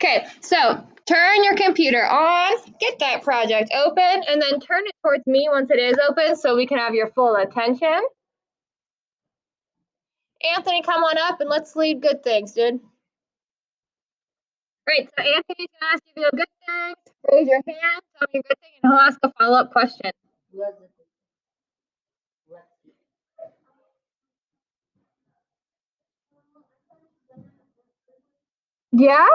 Okay, so turn your computer on, get that project open, and then turn it towards me once it is open so we can have your full attention. Anthony, come on up and let's lead good things, dude. Great, so Anthony's gonna ask you the good things. Raise your hand, tell me a good thing, and he'll ask a follow-up question. Yeah?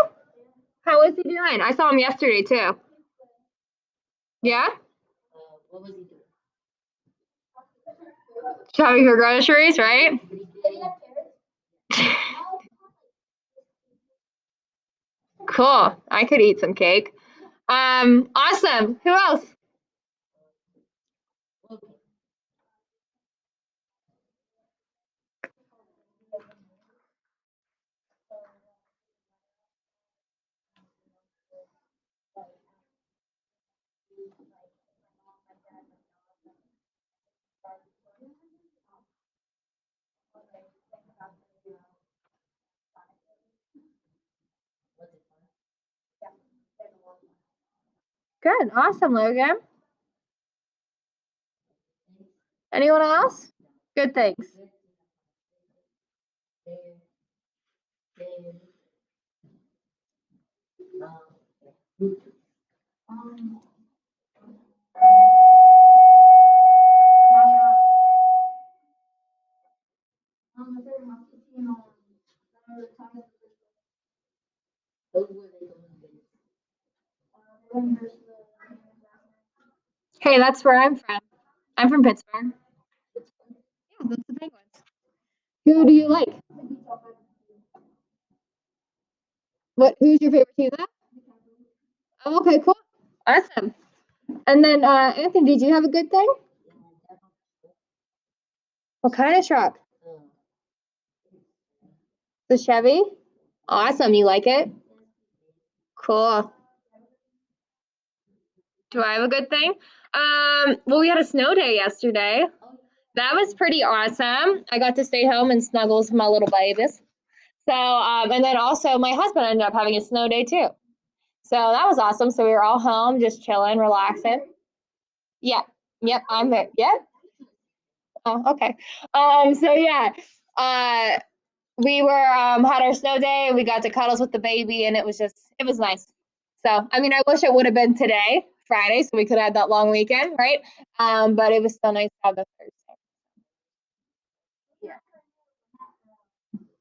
How is he doing? I saw him yesterday too. Yeah? What was he doing? Shopping for groceries, right? Cool. I could eat some cake. Awesome. Who else? Good. Awesome, Logan. Anyone else? Good things. Hey, that's where I'm from. I'm from Pittsburgh. Yeah, that's the Penguins. Who do you like? Who's your favorite team? Oh, okay, cool. Awesome. And then Anthony, did you have a good thing? What kind of truck? The Chevy? Awesome. You like it? Cool. Do I have a good thing? Well, we had a snow day yesterday. That was pretty awesome. I got to stay home and snuggle with my little babies. So, and then also my husband ended up having a snow day too. So that was awesome. So we were all home, just chilling, relaxing. Yeah. Yep. I'm there. Yep. Oh, okay. So yeah. We were had our snow day. We got to cuddles with the baby, and it was nice. So I mean, I wish it would have been today, Friday, so we could have had that long weekend, right? But it was still nice to have the Thursday.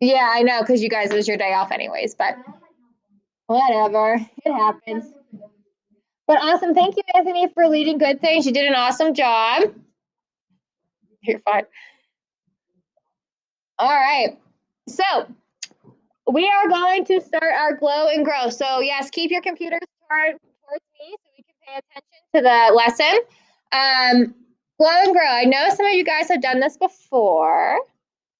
Yeah, I know, because you guys, it was your day off anyways, but whatever, it happens. But awesome, thank you, Anthony, for leading good things. You did an awesome job. You're fine. All right, so we are going to start our glow and grow. So yes, keep your computers towards me so we can pay attention to the lesson. Glow and grow. I know some of you guys have done this before.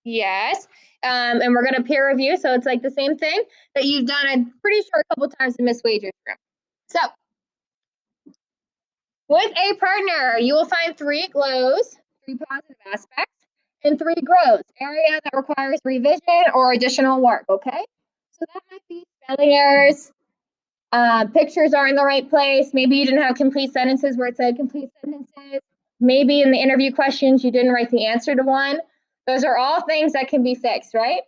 Yes. And we're going to peer review. So it's like the same thing that you've done, I'm pretty sure, a couple times in Miss Wager's room. So with a partner, you will find 3 glows, 3 positive aspects, and 3 grows, area that requires revision or additional work, okay? So that might be spelling errors, pictures are in the right place, maybe you didn't have complete sentences where it said complete sentences, maybe in the interview questions you didn't write the answer to one. Those are all things that can be fixed, right?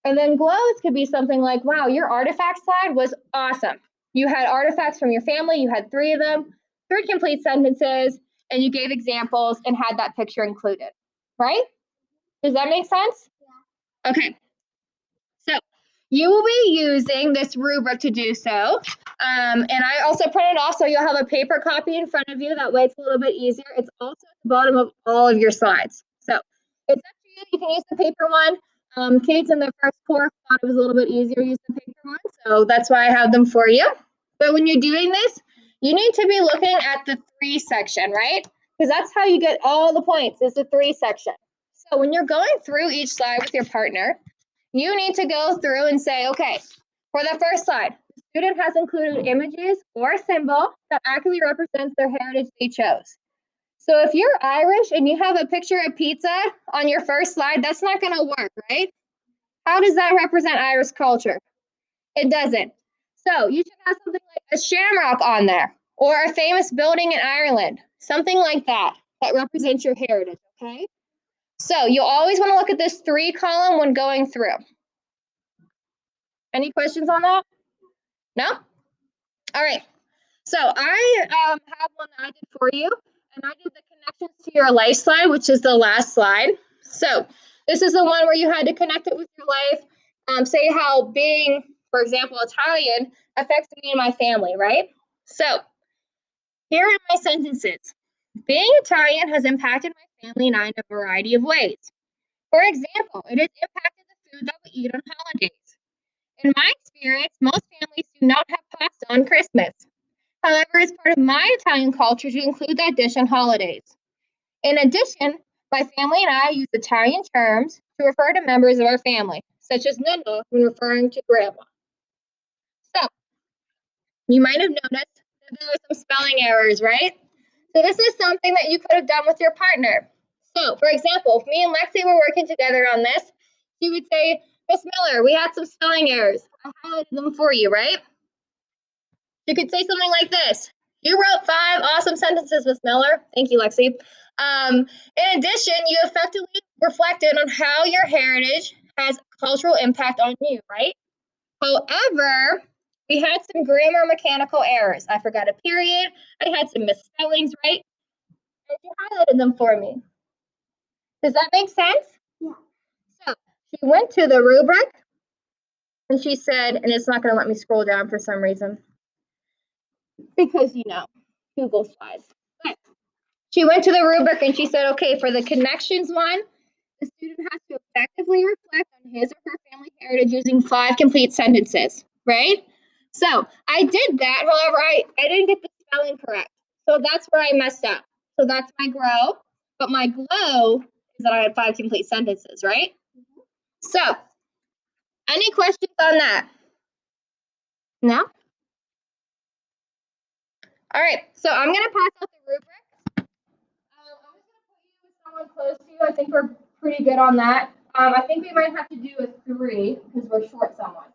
And then glows could be something like, wow, your artifact slide was awesome. You had artifacts from your family, you had 3 of them, 3 complete sentences, and you gave examples and had that picture included, right? Does that make sense? Yeah. Okay. So you will be using this rubric to do so. And I also printed off so you'll have a paper copy in front of you. That way it's a little bit easier. It's also at the bottom of all of your slides. So it's up to you. You can use the paper one. Kids in the first course thought it was a little bit easier to use the paper one. So that's why I have them for you. But when you're doing this, you need to be looking at the 3 section, right? Because that's how you get all the points, is the 3 section. So when you're going through each slide with your partner, you need to go through and say, okay, for the first slide, the student has included images or a symbol that accurately represents their heritage they chose. So if you're Irish and you have a picture of pizza on your first slide, that's not going to work, right? How does that represent Irish culture? It doesn't. So you should have something like a shamrock on there or a famous building in Ireland, something like that that represents your heritage, okay? So you always want to look at this 3 column when going through. Any questions on that? No? All right. So I have one that I did for you, and I did the connections to your life slide, which is the last slide. So this is the one where you had to connect it with your life. Say how being, for example, Italian affects me and my family, right? So here are my sentences. Being Italian has impacted my family and I in a variety of ways. For example, it has impacted the food that we eat on holidays. In my experience, most families do not have pasta on Christmas. However, it's part of my Italian culture to include that dish on holidays. In addition, my family and I use Italian terms to refer to members of our family, such as nonna when referring to grandma. So, you might have noticed that there are some spelling errors, right? So this is something that you could have done with your partner. So, for example, if me and Lexi were working together on this, she would say, Miss Miller, we had some spelling errors. I highlighted them for you, right? You could say something like this. You wrote 5 awesome sentences, Miss Miller. Thank you, Lexi. In addition, you effectively reflected on how your heritage has cultural impact on you, right? However, we had some grammar mechanical errors. I forgot a period. I had some misspellings, right? And you highlighted them for me. Does that make sense? Yeah. So she went to the rubric and she said, and it's not going to let me scroll down for some reason. Because, Google Slides. But she went to the rubric and she said, okay, for the connections one, the student has to effectively reflect on his or her family heritage using 5 complete sentences, right? So I did that. However, I didn't get the spelling correct. So that's where I messed up. So that's my grow. But my glow is that I had 5 complete sentences, right? So any questions on that? No? All right. So I'm going to pass out the rubric. I'm just going to put you with someone close to you. I think we're pretty good on that. I think we might have to do a 3 because we're short someone.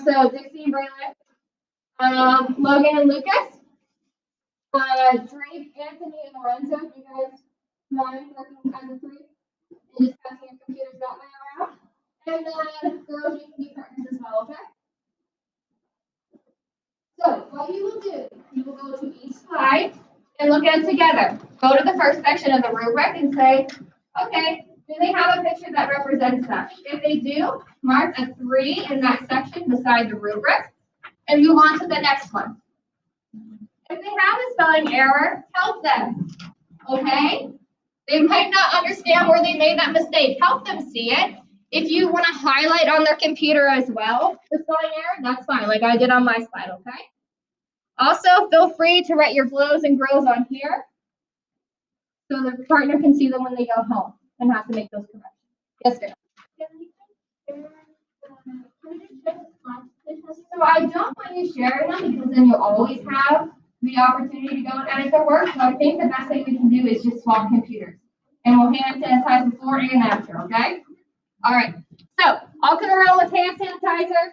So Dixie and Braylon, Logan and Lucas, Drake, Anthony, and Lorenzo. Do you guys mind working as a 3 and just passing your computers that way around? And then girls, you can be partners as well, okay? So what you will do, you will go to each slide and look at it together. Go to the first section of the rubric and say, okay, do they have a picture that represents that? If they do, mark a 3 in that section beside the rubric and move on to the next one. If they have a spelling error, help them, okay? They might not understand where they made that mistake. Help them see it. If you want to highlight on their computer as well, the spelling error, that's fine, like I did on my slide, okay? Also, feel free to write your glows and grows on here so the partner can see them when they go home and have to make those corrections. Yes, ma'am. So I don't want you sharing them because then you'll always have the opportunity to go and edit their work. So I think the best thing we can do is just swap computers. And we'll hand sanitize before and after, okay? All right. So I'll come around with hand sanitizer.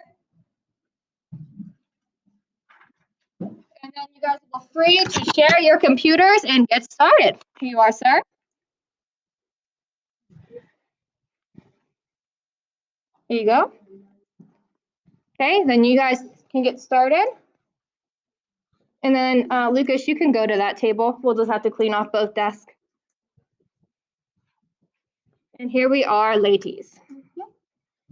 And then you guys will be free to share your computers and get started. Here you are, sir. Here you go. Okay, then you guys can get started. And then Lucas, you can go to that table. We'll just have to clean off both desks. And here we are, ladies.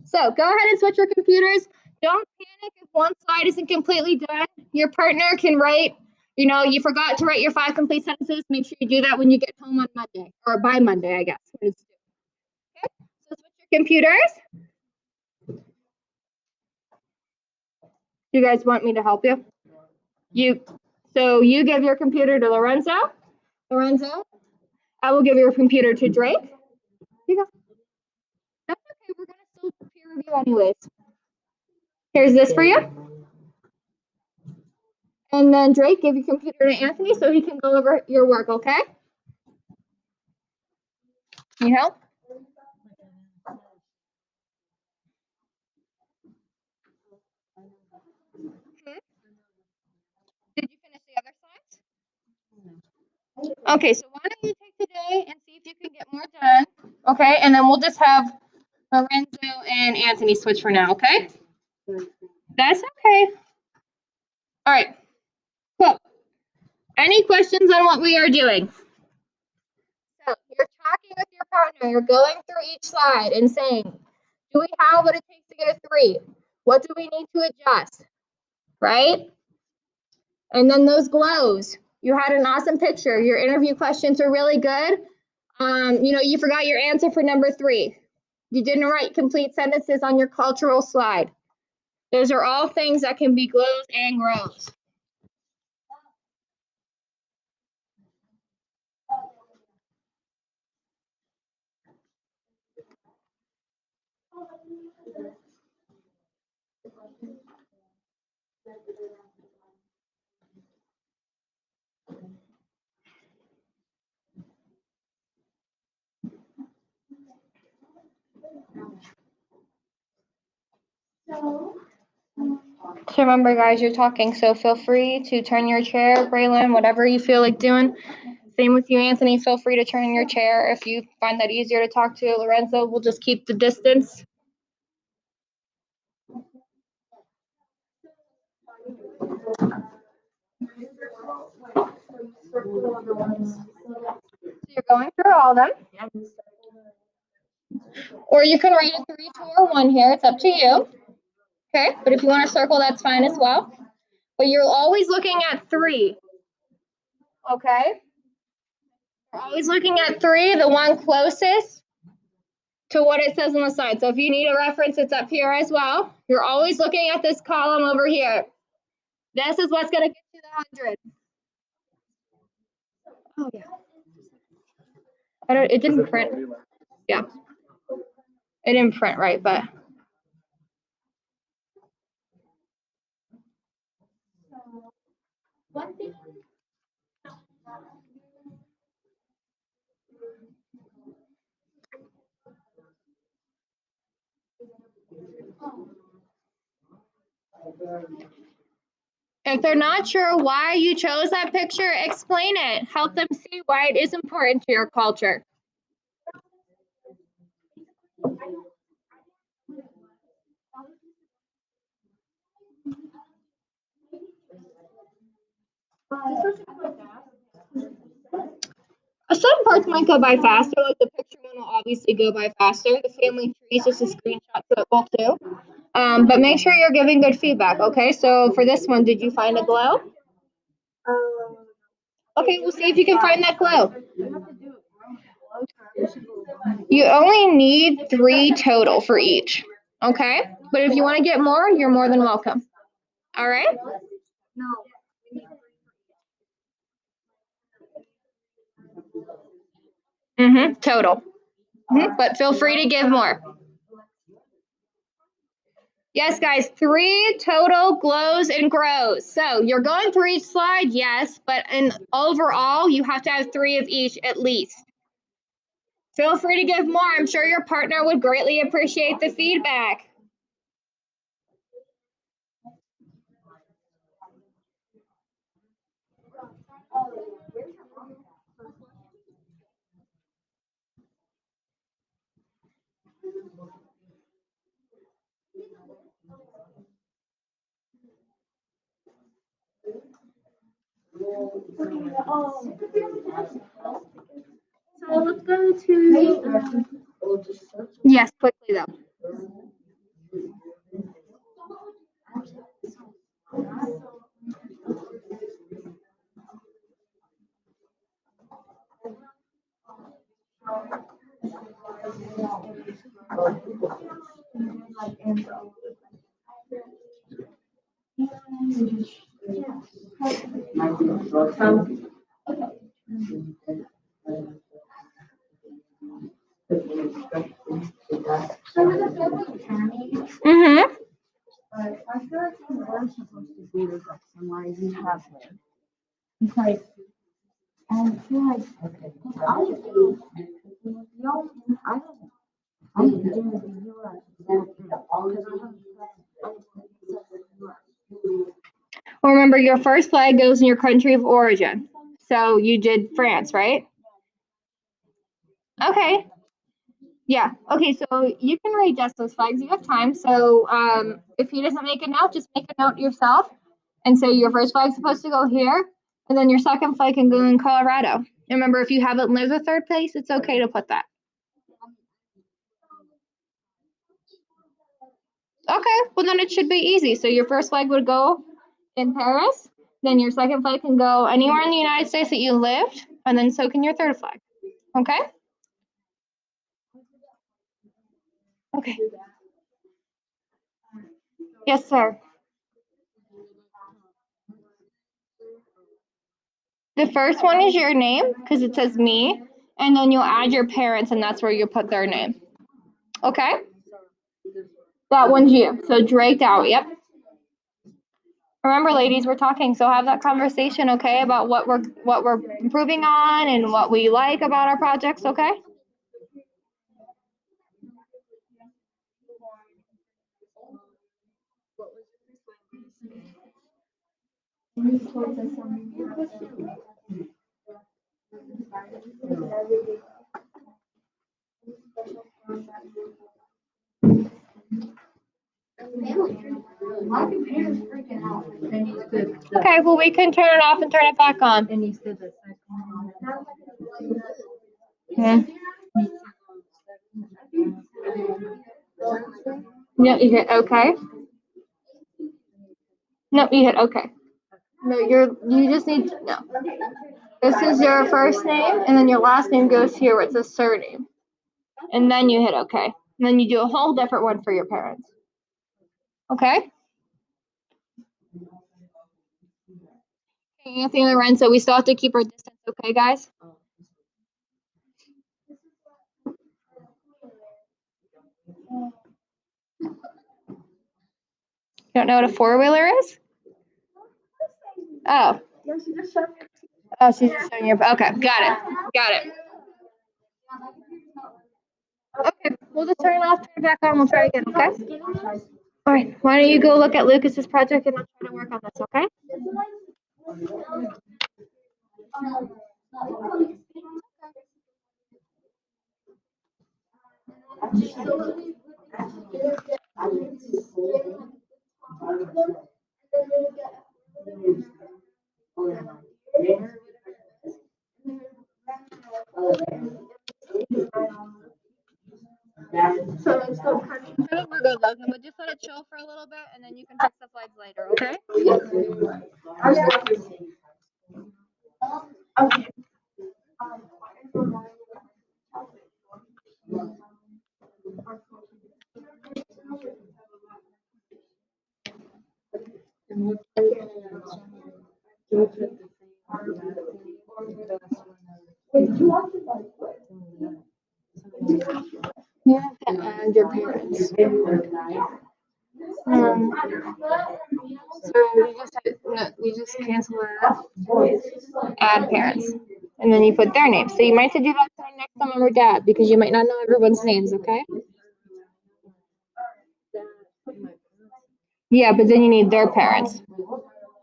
So go ahead and switch your computers. Don't panic if one slide isn't completely done. Your partner can write, you forgot to write your 5 complete sentences. Make sure you do that when you get home on Monday, or by Monday, I guess. Okay, so switch your computers. Do you guys want me to help you? So you give your computer to Lorenzo. Lorenzo, I will give your computer to Drake. Here you go. That's okay. We're going to still peer review anyways. Here's this for you. And then Drake, give your computer to Anthony so he can go over your work, okay? Need help? Okay, so why don't you take today and see if you can get more done, okay? And then we'll just have Lorenzo and Anthony switch for now, okay? That's okay. All right, cool. Any questions on what we are doing? So you're talking with your partner, you're going through each slide and saying, do we have what it takes to get a 3? What do we need to adjust, right? And then those glows. You had an awesome picture. Your interview questions are really good. You forgot your answer for number 3. You didn't write complete sentences on your cultural slide. Those are all things that can be glows and grows. So remember, guys, you're talking, so feel free to turn your chair, Braylon, whatever you feel like doing. Same with you, Anthony. Feel free to turn your chair if you find that easier to talk to. Lorenzo, we'll just keep the distance. So you're going through all of them. Or you can write a 3, 2, or 1 here. It's up to you. Okay, but if you want to circle, that's fine as well. But you're always looking at 3. Okay? You're always looking at 3, the one closest to what it says on the side. So if you need a reference, it's up here as well. You're always looking at this column over here. This is what's going to get you the 100. Oh, yeah. It didn't print. Yeah. It didn't print right, but. One thing. If they're not sure why you chose that picture, explain it. Help them see why it is important to your culture. Some parts might go by faster, like the picture one will obviously go by faster. The family tree is just a screenshot, so it will too. But make sure you're giving good feedback, okay? So for this one, did you find a glow? Okay, we'll see if you can find that glow. You only need 3 total for each, okay? But if you want to get more, you're more than welcome. All right? Total. But feel free to give more. Yes, guys, 3 total glows and grows. So you're going through each slide, yes, but overall, you have to have 3 of each at least. Feel free to give more. I'm sure your partner would greatly appreciate the feedback. So let's go to. Yes, quickly though. But I feel like we're supposed to do this like summarize and have it. Because I feel like honestly, y'all, I didn't do the US Remember, your first flag goes in your country of origin. So you did France, right? Okay. Yeah. Okay, so you can readjust those flags. You have time. So if he doesn't make a note, just make a note yourself and say your first flag's supposed to go here, and then your second flag can go in Colorado. And remember, if you haven't lived a third place, it's okay to put that. Okay, well then it should be easy. So your first flag would go in Paris, then your second flag can go anywhere in the United States that you lived, and then so can your third flag. Okay? Okay. Yes, sir. The first one is your name because it says me, and then you'll add your parents, and that's where you put their name. Okay? That one's you. So Drake out. Yep. Remember, ladies, we're talking, so have that conversation, okay, about what we're improving on and what we like about our projects, okay? Okay, well, we can turn it off and turn it back on. Yeah. No, you hit okay. No, you hit okay. No, you just need to, no. This is your first name, and then your last name goes here where it says surname. And then you hit okay. And then you do a whole different one for your parents. Okay? Okay, Anthony and Lorenzo, we still have to keep our distance, okay, guys? You don't know what a four-wheeler is? Oh. Oh, she's just showing you. Okay, got it. Got it. Okay, we'll just turn it off, turn it back on, we'll try again, okay? All right, why don't you go look at Lucas's project and I'll try to work on this, okay? We're good, Logan, but just let it chill for a little bit and then you can fix the flags later, okay? You have to add your parents. So you just cancel that, add parents, and then you put their names. So you might have to do that to our next mom or dad because you might not know everyone's names, okay? Yeah, but then you need their parents.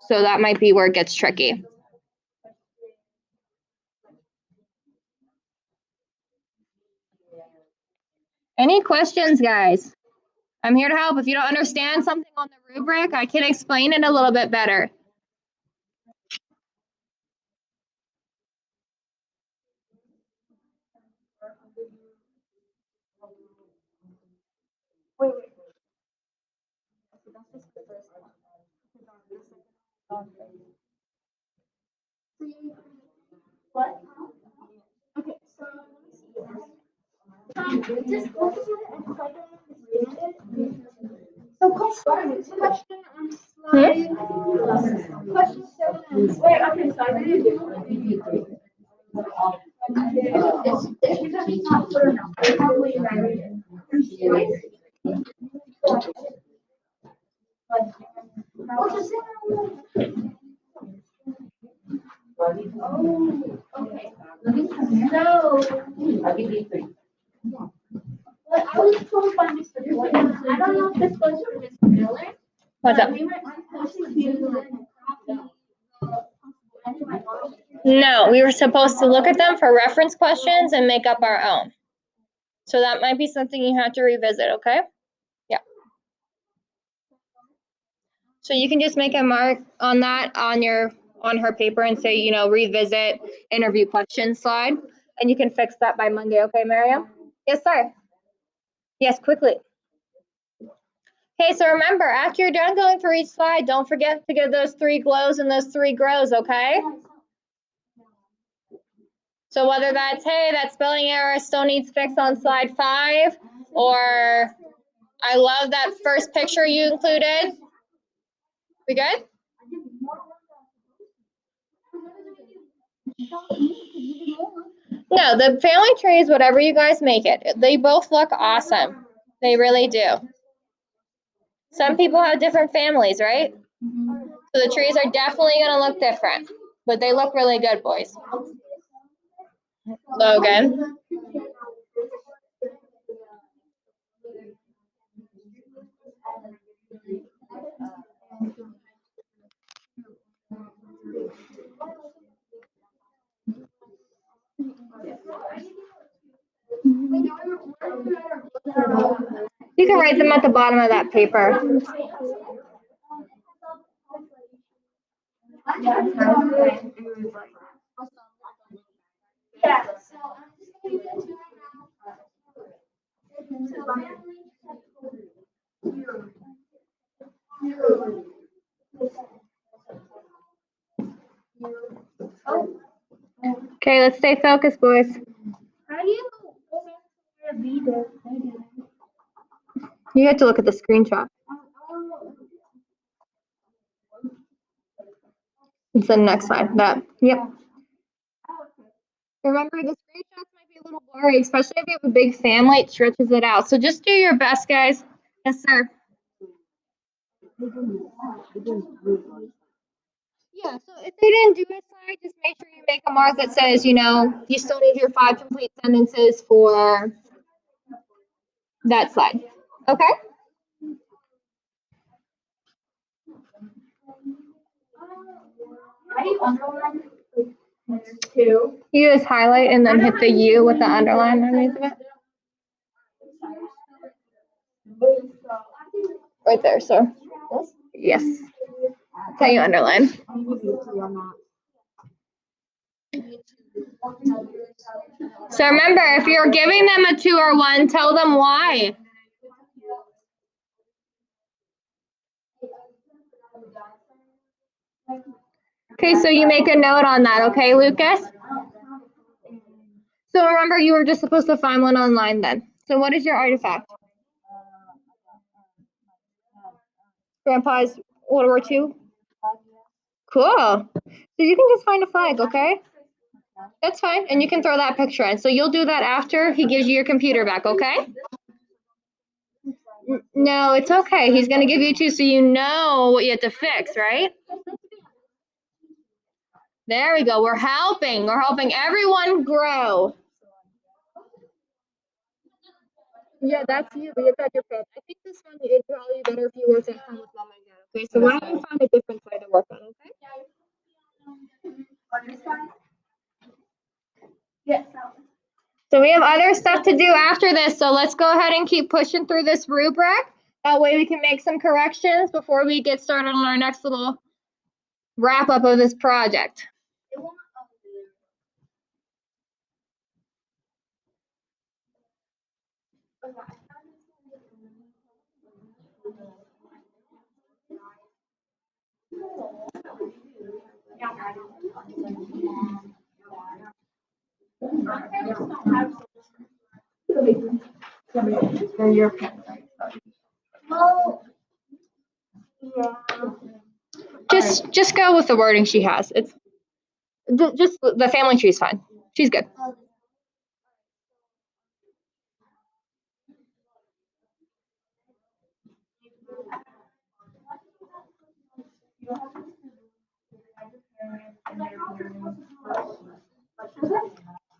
So that might be where it gets tricky. Any questions, guys? I'm here to help. If you don't understand something on the rubric, I can explain it a little bit better. What? Okay, so just look at it and try to understand it. So question on slide. Question 7. Wait, okay, so I didn't do it. It's because it's not clear enough. I probably read it. Oh, okay. So, well, I was told by Mr. Miller, I don't know if this goes for Mr. Miller. What's up? We were supposed to copy. No, we were supposed to look at them for reference questions and make up our own. So that might be something you have to revisit, okay? Yeah. So you can just make a mark on that on her paper and say, you know, revisit interview question slide. And you can fix that by Monday, okay, Miriam? Yes, sir. Yes, quickly. Okay, so remember, after you're done going through each slide, don't forget to give those 3 glows and those 3 grows, okay? So whether that's, hey, that spelling error still needs fixed on slide 5, or I love that first picture you included. We good? No, the family tree is whatever you guys make it. They both look awesome. They really do. Some people have different families, right? So the trees are definitely going to look different, but they look really good, boys. Logan. You can write them at the bottom of that paper. Okay, let's stay focused, boys. How do you read it? You have to look at the screenshot. It's the next slide. That. Yep. Remember, the screenshots might be a little blurry, especially if you have a big family. It stretches it out. So just do your best, guys. Yes, sir. Yeah, so if they didn't do a slide, just make sure you make a mark that says, you know, you still need your 5 complete sentences for that slide. Okay? How do you underline? Two. You just highlight and then hit the U with the underline underneath of it. Right there, sir. Yes. That's how you underline. So remember, if you're giving them a 2 or 1, tell them why. Okay, so you make a note on that, okay, Lucas? So remember, you were just supposed to find one online then. So what is your artifact? Grandpa's World War II? Cool. So you can just find a flag, okay? That's fine. And you can throw that picture in. So you'll do that after he gives you your computer back, okay? No, it's okay. He's going to give you 2 so you know what you have to fix, right? There we go. We're helping. We're helping everyone grow. Yeah, that's you. But it's at your page. I think this one is probably better if you work at home with mom and dad. Okay, so why don't you find a different side to work on, okay? Yes. So we have other stuff to do after this. So let's go ahead and keep pushing through this rubric. That way we can make some corrections before we get started on our next little wrap up of this project. Well, yeah. Just go with the wording she has. It's just the family tree is fine. She's good.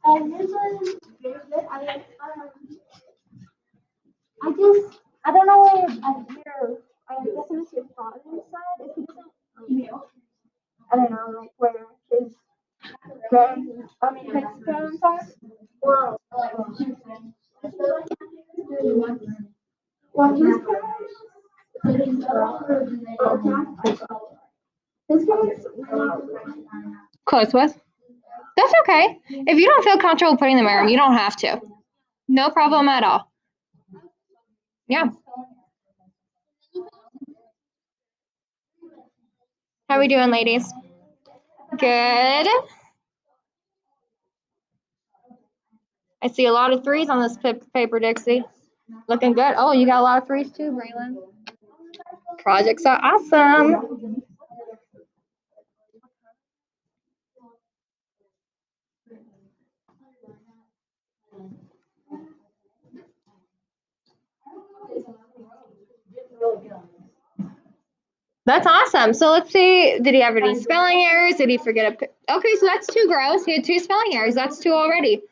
And this one is very good. I don't know where I guess it's your father's side. If he doesn't, I don't know, like where his Close with? That's okay. If you don't feel comfortable putting them in, you don't have to. No problem at all. Yeah. How we doing, ladies? Good. I see a lot of threes on this paper, Dixie. Looking good. Oh, you got a lot of threes too, Braylon. Projects are awesome. That's awesome. So let's see. Did he have any spelling errors? Did he forget a? Okay, so that's 2 gross. He had 2 spelling errors. That's 2 already.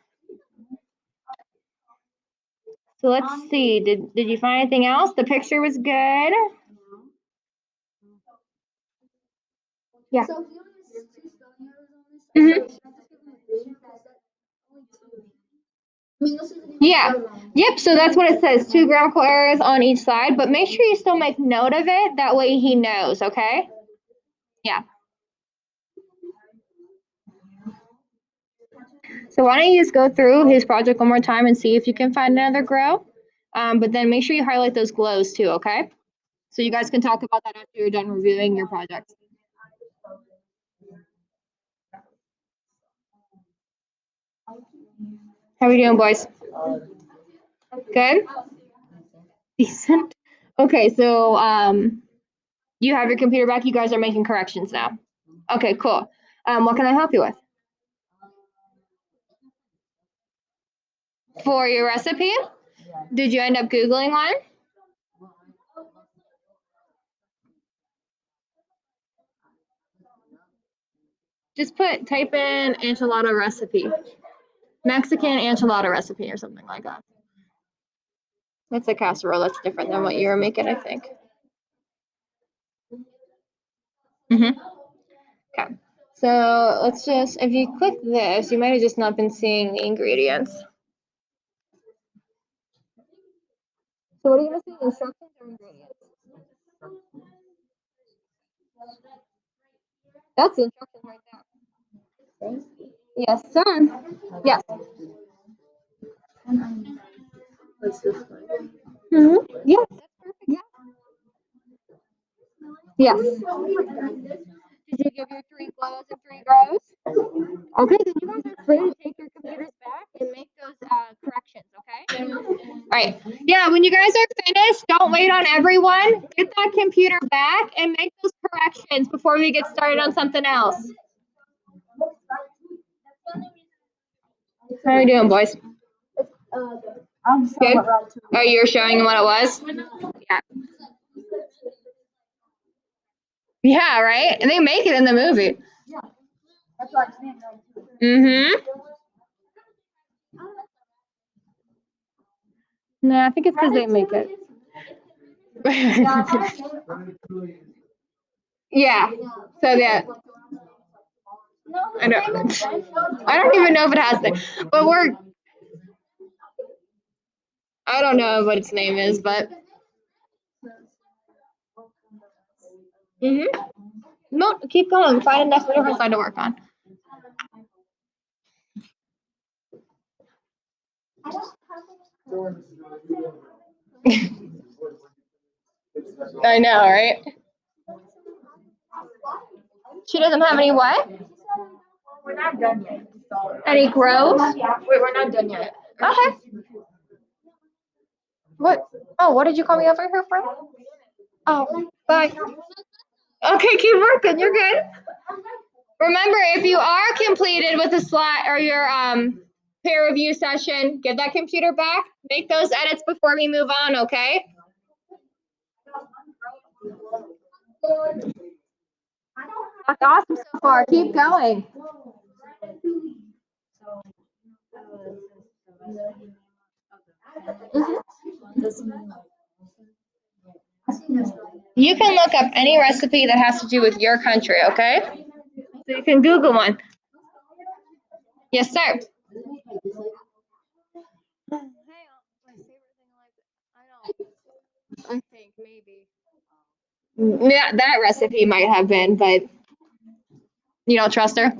So let's see. Did you find anything else? The picture was good. Yeah. Yeah. Yep. So that's what it says. 2 grammatical errors on each side, but make sure you still make note of it. That way he knows. Okay. Yeah. So why don't you just go through his project one more time and see if you can find another grow. But then make sure you highlight those glows too. Okay. So you guys can talk about that after you're done reviewing your project. How are we doing, boys? Good? Decent? Okay, so you have your computer back. You guys are making corrections now. Okay, cool. What can I help you with? For your recipe? Did you end up Googling one? Just type in enchilada recipe. Mexican enchilada recipe or something like that. That's a casserole. That's different than what you were making, I think. Okay. So let's just, if you click this, you might have just not been seeing the ingredients. So what are you going to see? Instructions or ingredients? That's the instructions right there. Yes, son. Yes. Yes. Yes. Yes. Did you give your 3 glows and 3 grows? Okay, then you guys are free to take your computers back and make those corrections, okay? All right. Yeah, when you guys are finished, don't wait on everyone. Get that computer back and make those corrections before we get started on something else. How are you doing, boys? Good? Oh, you're showing what it was? Yeah. Yeah, right? And they make it in the movie. Mm-hmm. No, I think it's because they make it. Yeah. So yeah. I don't even know if it has the, but I don't know what its name is, but. No, keep going. Find a next different side to work on. I know, right? She doesn't have any what? We're not done yet. Any grows? Wait, we're not done yet. Okay. What? Oh, what did you call me over here for? Oh, bye. Okay, keep working. You're good. Remember, if you are completed with a slide or your peer review session, get that computer back. Make those edits before we move on, okay? That's awesome so far. Keep going. You can look up any recipe that has to do with your country, okay? So you can Google one. Yes, sir. I think maybe. Yeah, that recipe might have been, but you don't trust her.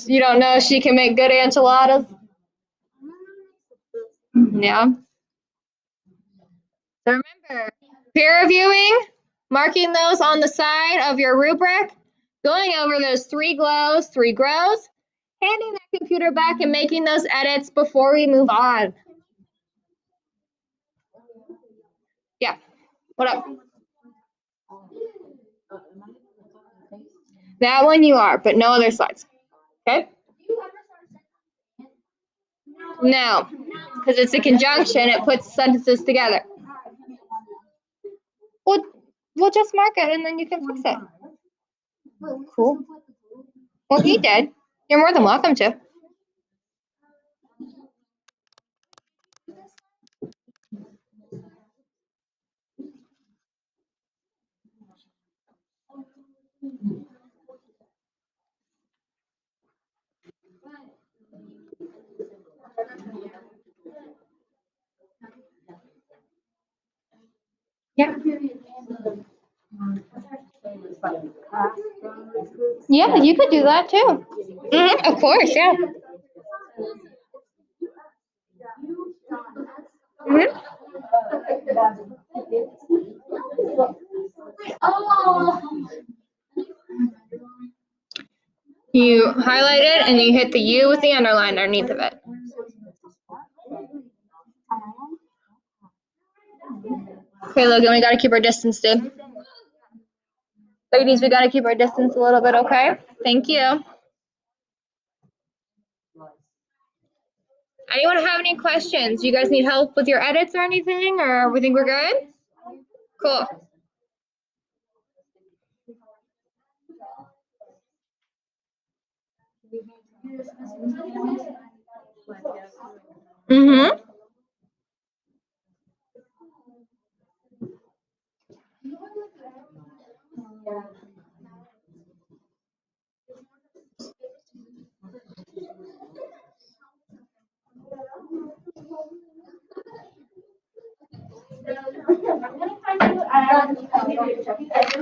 You don't know she can make good enchiladas. Yeah. So remember, peer reviewing, marking those on the side of your rubric, going over those 3 glows, 3 grows, handing that computer back and making those edits before we move on. Yeah. What up? That one you are, but no other slides. Okay? No, because it's a conjunction. It puts sentences together. We'll just mark it and then you can fix it. Cool. Well, he did. You're more than welcome to. Yeah. Yeah, you could do that too. Of course, yeah. You highlight it and you hit the U with the underline underneath of it. Okay, Logan, we gotta keep our distance, dude. Ladies, we gotta keep our distance a little bit, okay? Thank you. Anyone have any questions? You guys need help with your edits or anything, or we think we're good? Cool. Mm-hmm.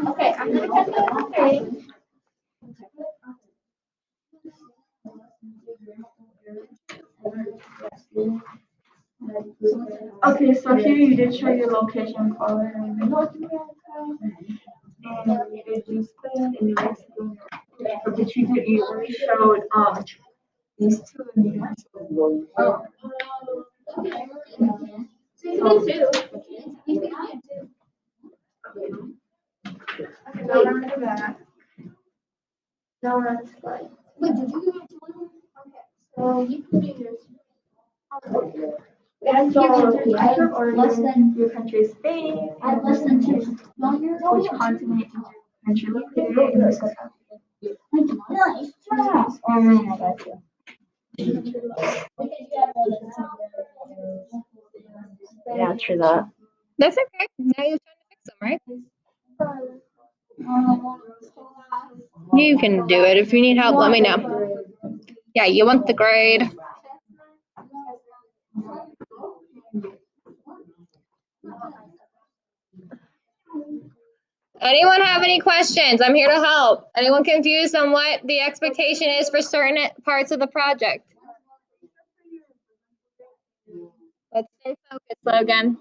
Okay, I'm gonna cut that. Okay, so here you did show your location color in North America, and you did do Spain and New Mexico. But you only showed these two in New Mexico. Oh. Now we're on to that. Now we're on to slide. Wait, did you do it? Okay, so you can do yours. And so I have ordered your country is Spain. I have less than 2. Which continent is your country located in this country? Nice. I got you. Yeah, true that. That's okay. Now you're trying to fix them, right? You can do it. If you need help, let me know. Yeah, you want the grade. Anyone have any questions? I'm here to help. Anyone confused on what the expectation is for certain parts of the project? Let's stay focused, Logan.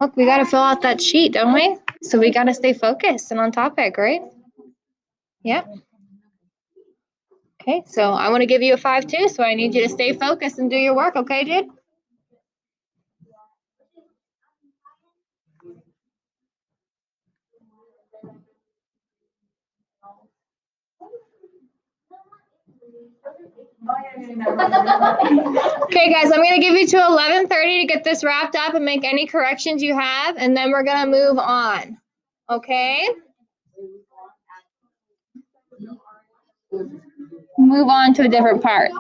Look, we got to fill out that sheet, don't we? So we got to stay focused and on topic, right? Yeah. Okay, so I want to give you a 5 too, so I need you to stay focused and do your work, okay, dude? Okay, guys, I'm going to give you to 11:30 to get this wrapped up and make any corrections you have, and then we're going to move on, okay? Move on to a different part.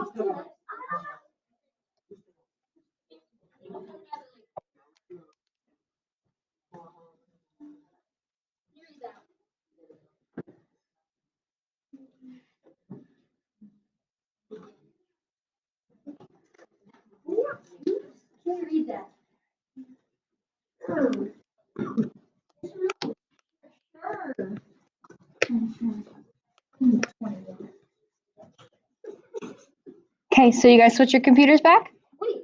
Okay, so you guys switch your computers back? Wait.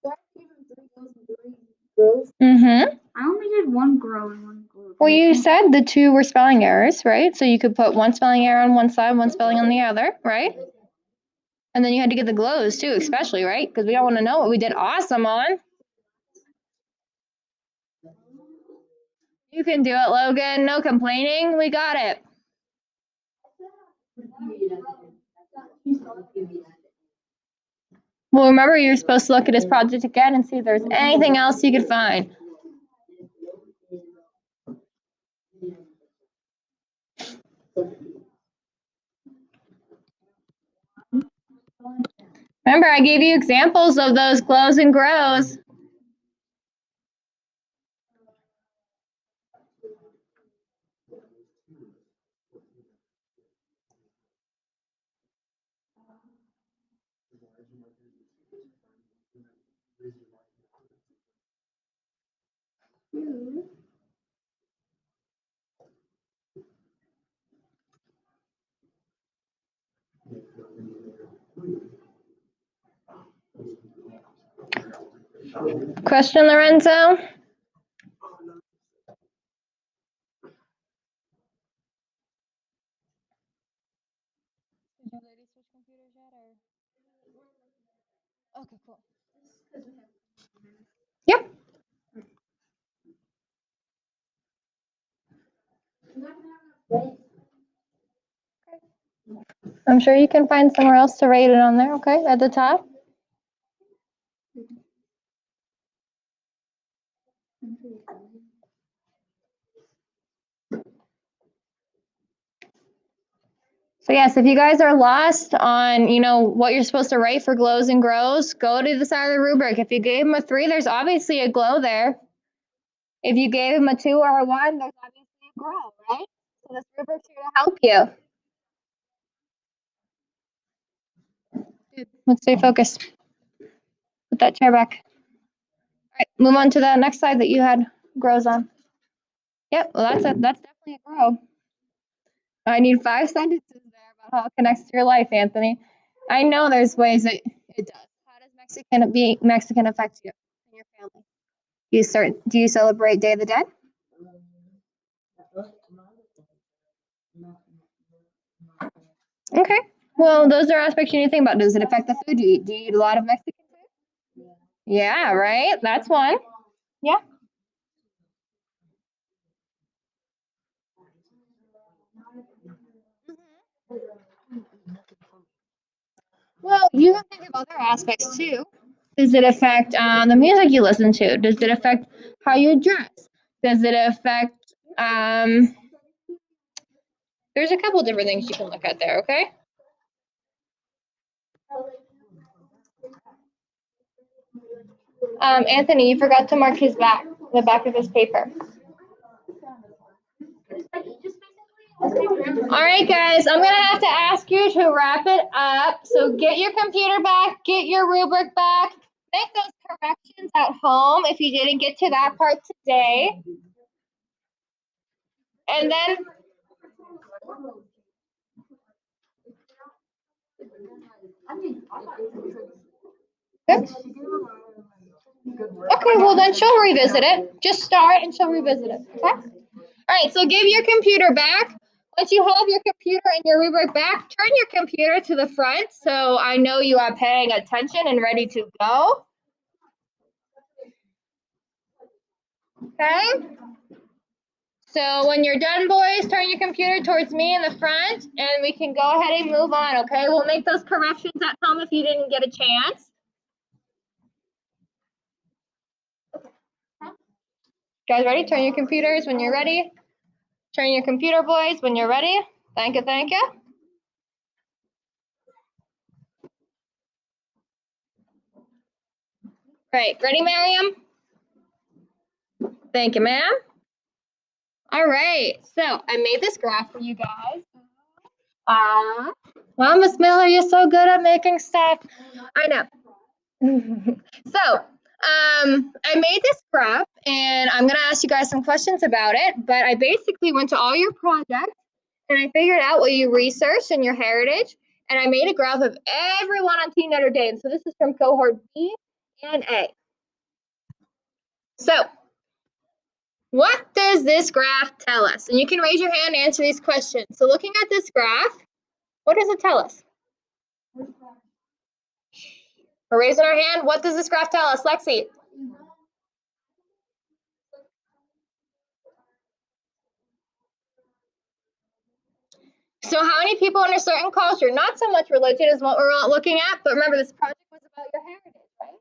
Do I give him 3 glows and 3 grows? Mm-hmm. I only did 1 grow and 1 glue. Well, you said the 2 were spelling errors, right? So you could put 1 spelling error on one side, 1 spelling on the other, right? And then you had to get the glows too, especially, right? Because we don't want to know what we did awesome on. You can do it, Logan. No complaining. We got it. Well, remember, you're supposed to look at his project again and see if there's anything else you could find. Remember, I gave you examples of those glows and grows. Question, Lorenzo? Did you ladies switch computers yet, or? Okay, cool. Yep. I'm sure you can find somewhere else to rate it on there, okay, at the top. So yes, if you guys are lost on, what you're supposed to write for glows and grows, go to the side of the rubric. If you gave him a 3, there's obviously a glow there. If you gave him a 2 or a 1, there's obviously a grow, right? So this rubric's here to help you. Let's stay focused. Put that chair back. All right, move on to the next slide that you had grows on. Yep, well that's definitely a grow. I need 5 sentences there about how it connects to your life, Anthony. I know there's ways that it does. How does being Mexican affect you and your family? Do you celebrate Day of the Dead? Okay. Well, those are aspects you need to think about. Does it affect the food you eat? Do you eat a lot of Mexican food? Yeah, right? That's one. Yeah. Well, you can think of other aspects too. Does it affect the music you listen to? Does it affect how you dress? Does it affect there's a couple different things you can look at there, okay? Anthony, you forgot to mark the back of his paper. All right, guys, I'm gonna have to ask you to wrap it up. So get your computer back, get your rubric back, make those corrections at home if you didn't get to that part today. And then okay, well then she'll revisit it. Just start and she'll revisit it. Okay? All right, so give your computer back. Once you have your computer and your rubric back, turn your computer to the front so I know you are paying attention and ready to go. Okay? So when you're done, boys, turn your computer towards me in the front and we can go ahead and move on, okay? We'll make those corrections at home if you didn't get a chance. Guys, ready? Turn your computers when you're ready. Turn your computer, boys, when you're ready. Thank you, thank you. Right, ready, Miriam? Thank you, ma'am. All right, so I made this graph for you guys. Well, Miss Miller, you're so good at making stuff. I know. So, I made this graph, and I'm gonna ask you guys some questions about it, but I basically went to all your projects, and I figured out what you researched and your heritage, and I made a graph of everyone on Team Notre Dame. So this is from cohort B and A. So what does this graph tell us? And you can raise your hand and answer these questions. So looking at this graph, what does it tell us? We're raising our hand. What does this graph tell us, Lexi? So how many people in a certain culture, not so much religion is what we're looking at, but remember this project was about your heritage, right?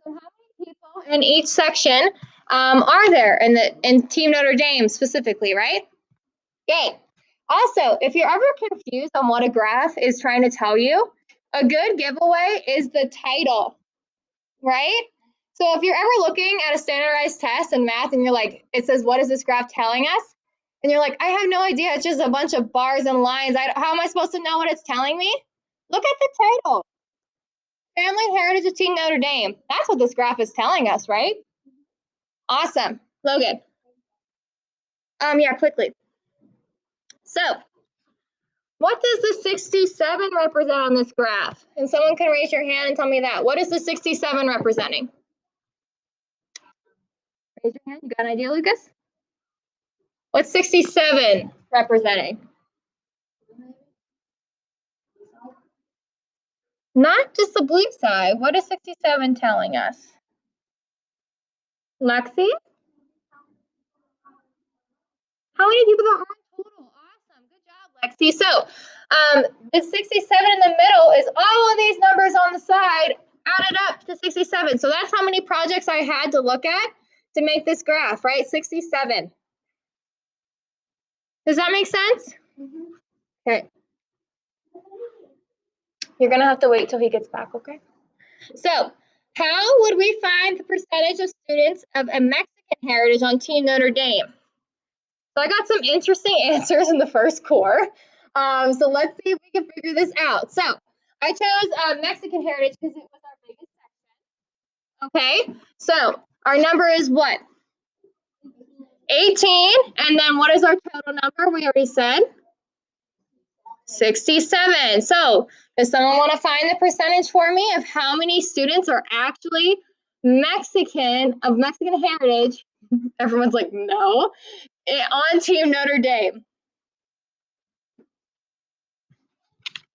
So how many people in each section are there in Team Notre Dame specifically, right? Yay. Also, if you're ever confused on what a graph is trying to tell you, a good giveaway is the title, right? So if you're ever looking at a standardized test in math and you're like, it says, what is this graph telling us? And you're like, I have no idea. It's just a bunch of bars and lines. How am I supposed to know what it's telling me? Look at the title. Family Heritage of Team Notre Dame. That's what this graph is telling us, right? Awesome. Logan. Yeah, quickly. So what does the 67 represent on this graph? And someone can raise your hand and tell me that. What is the 67 representing? Raise your hand. You got an idea, Lucas? What's 67 representing? Not just the blue side. What is 67 telling us? Lexi? How many people are on total? Awesome. Good job, Lexi. So the 67 in the middle is all of these numbers on the side added up to 67. So that's how many projects I had to look at to make this graph, right? 67. Does that make sense? Okay. You're going to have to wait till he gets back, okay? So how would we find the percentage of students of a Mexican heritage on Team Notre Dame? So I got some interesting answers in the first core. So let's see if we can figure this out. So I chose Mexican heritage because it was our biggest section. Okay, so our number is what? 18. And then what is our total number? We already said 67. So does someone want to find the percentage for me of how many students are actually Mexican, of Mexican heritage? Everyone's like, no, on Team Notre Dame.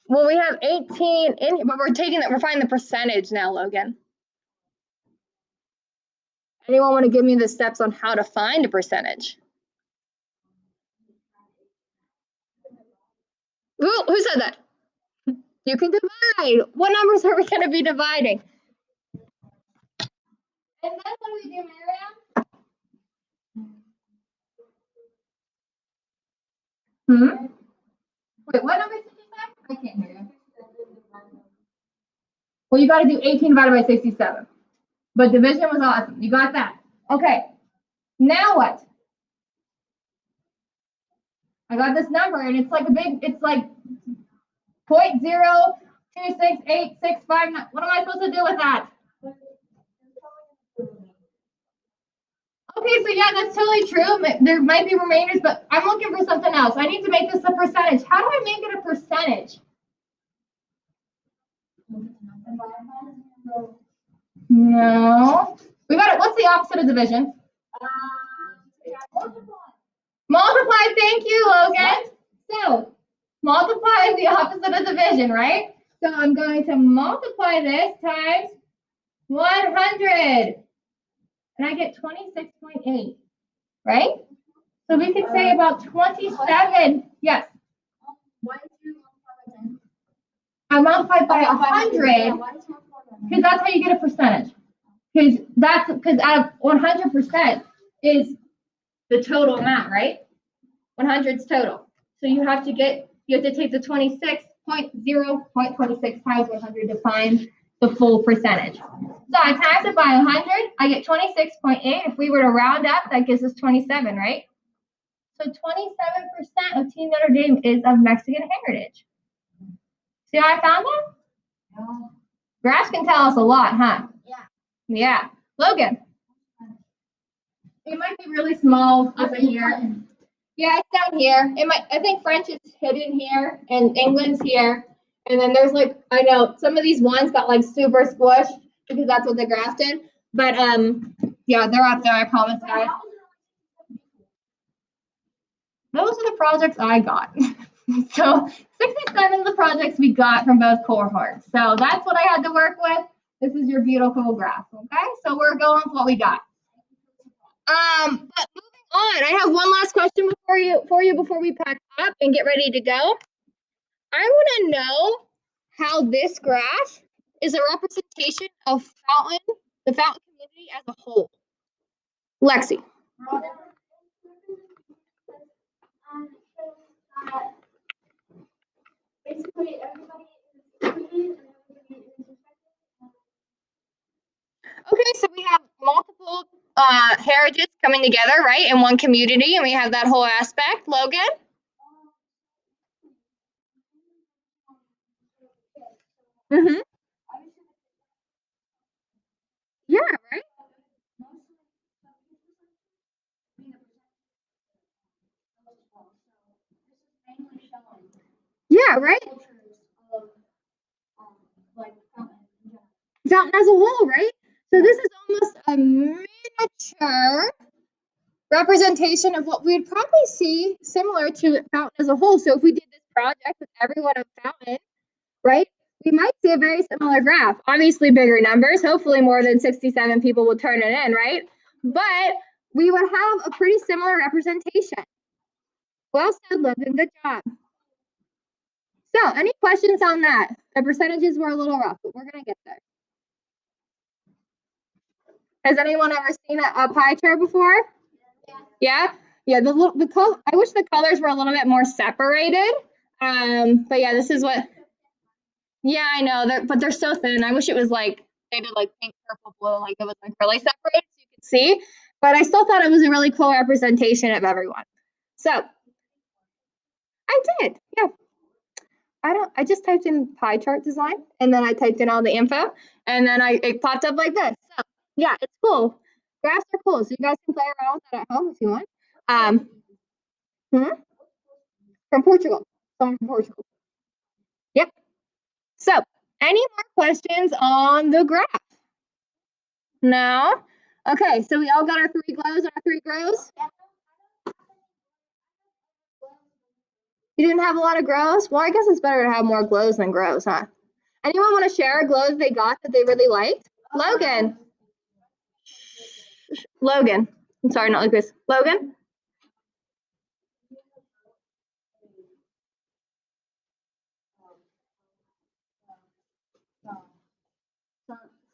Well, we have 18 in, but we're finding the percentage now, Logan. Anyone want to give me the steps on how to find a percentage? Ooh, who said that? You can divide. What numbers are we going to be dividing? And then what do we do, Miriam? Wait, what number did you say? I can't hear you. Well, you got to do 18 divided by 67. But division was awesome. You got that. Okay. Now what? I got this number, and it's like it's like 0.026865. What am I supposed to do with that? Okay, so yeah, that's totally true. There might be remainders, but I'm looking for something else. I need to make this a percentage. How do I make it a percentage? No. We got it. What's the opposite of division? Multiply. Thank you, Logan. So multiply is the opposite of division, right? So I'm going to multiply this times 100. And I get 26.8, right? So we could say about 27. Yes. Why did you multiply by 10? I multiplied by 100 because that's how you get a percentage. Because out of 100% is the total amount, right? 100 is total. So you have to take the 26.0.26 times 100 to find the full percentage. So I times it by 100, I get 26.8. If we were to round up, that gives us 27, right? So 27% of Team Notre Dame is of Mexican heritage. See how I found that? Yeah. Graphs can tell us a lot, huh? Yeah. Yeah. Logan. It might be really small up in here. Yeah, it's down here. I think French is hidden here and England's here. And then there's like, I know some of these ones got like super squished because that's what they grafted. But yeah, they're up there, I promise, guys. Those are the projects I got. So 67 of the projects we got from both cohorts. So that's what I had to work with. This is your beautiful graph, okay? So we're going with what we got. But moving on, I have one last question for you before we pack up and get ready to go. I want to know how this graph is a representation of the fountain community as a whole. Lexi. Basically, everybody is included and everybody is respected. Okay, so we have multiple heritages coming together, right, in one community, and we have that whole aspect. Logan? Mm-hmm. Yeah, right? Yeah, right? Fountain as a whole, right? So this is almost a miniature representation of what we'd probably see similar to Fountain as a whole. So if we did this project with everyone of Fountain, right, we might see a very similar graph. Obviously bigger numbers, hopefully more than 67 people will turn it in, right? But we would have a pretty similar representation. Well said, Logan, good job. So any questions on that? The percentages were a little rough, but we're gonna get there. Has anyone ever seen a pie chart before? Yeah? Yeah, the color, I wish the colors were a little bit more separated. But yeah, this is what, yeah, I know, but they're so thin. I wish it was like, they did like pink, purple, blue, like it was like really separated so you could see. But I still thought it was a really cool representation of everyone. So, I did, yeah. I just typed in pie chart design and then I typed in all the info and then it popped up like this. So yeah, it's cool. Graphs are cool. So you guys can play around with that at home if you want. From Portugal. Someone from Portugal. Yep. So any more questions on the graph? No? Okay, so we all got our 3 glows and our 3 grows? You didn't have a lot of grows? Well, I guess it's better to have more glows than grows, huh? Anyone want to share a glow they got that they really liked? Logan. Logan. I'm sorry, not Lucas. Logan?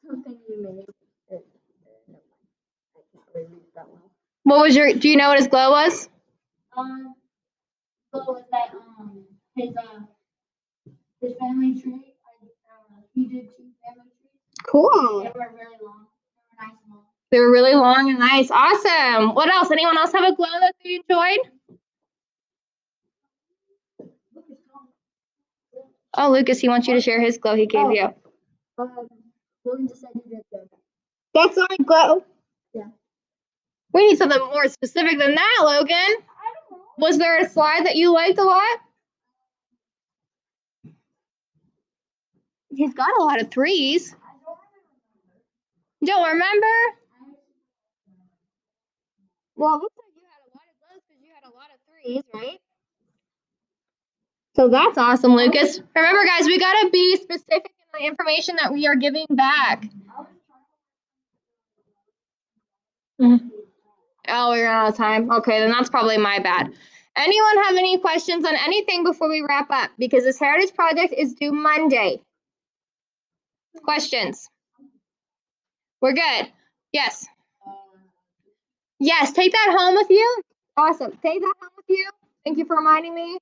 Something you made. I can't really read that well. What was do you know what his glow was? What was that? His family tree. He did 2 family trees. Cool. They were really long. They were nice and long. They were really long and nice. Awesome. What else? Anyone else have a glow that they enjoyed? Oh, Lucas, he wants you to share his glow he gave you. Logan just said you did good. That's my glow. Yeah. We need something more specific than that, Logan. I don't know. Was there a slide that you liked a lot? He's got a lot of 3s. You don't remember? Well, it looks like you had a lot of glows because you had a lot of 3s, right? So that's awesome, Lucas. Remember, guys, we got to be specific in the information that we are giving back. Oh, we're out of time. Okay, then that's probably my bad. Anyone have any questions on anything before we wrap up? Because this Heritage Project is due Monday. Questions? We're good. Yes. Yes, take that home with you. Awesome. Take that home with you. Thank you for reminding me.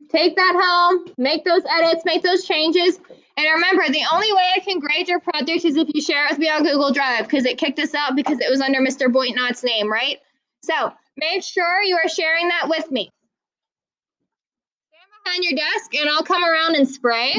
Take that home, make those edits, make those changes. And remember, the only way I can grade your project is if you share it with me on Google Drive because it kicked us out because it was under Mr. Boynton's name, right? So make sure you are sharing that with me. Stand behind your desk and I'll come around and spray.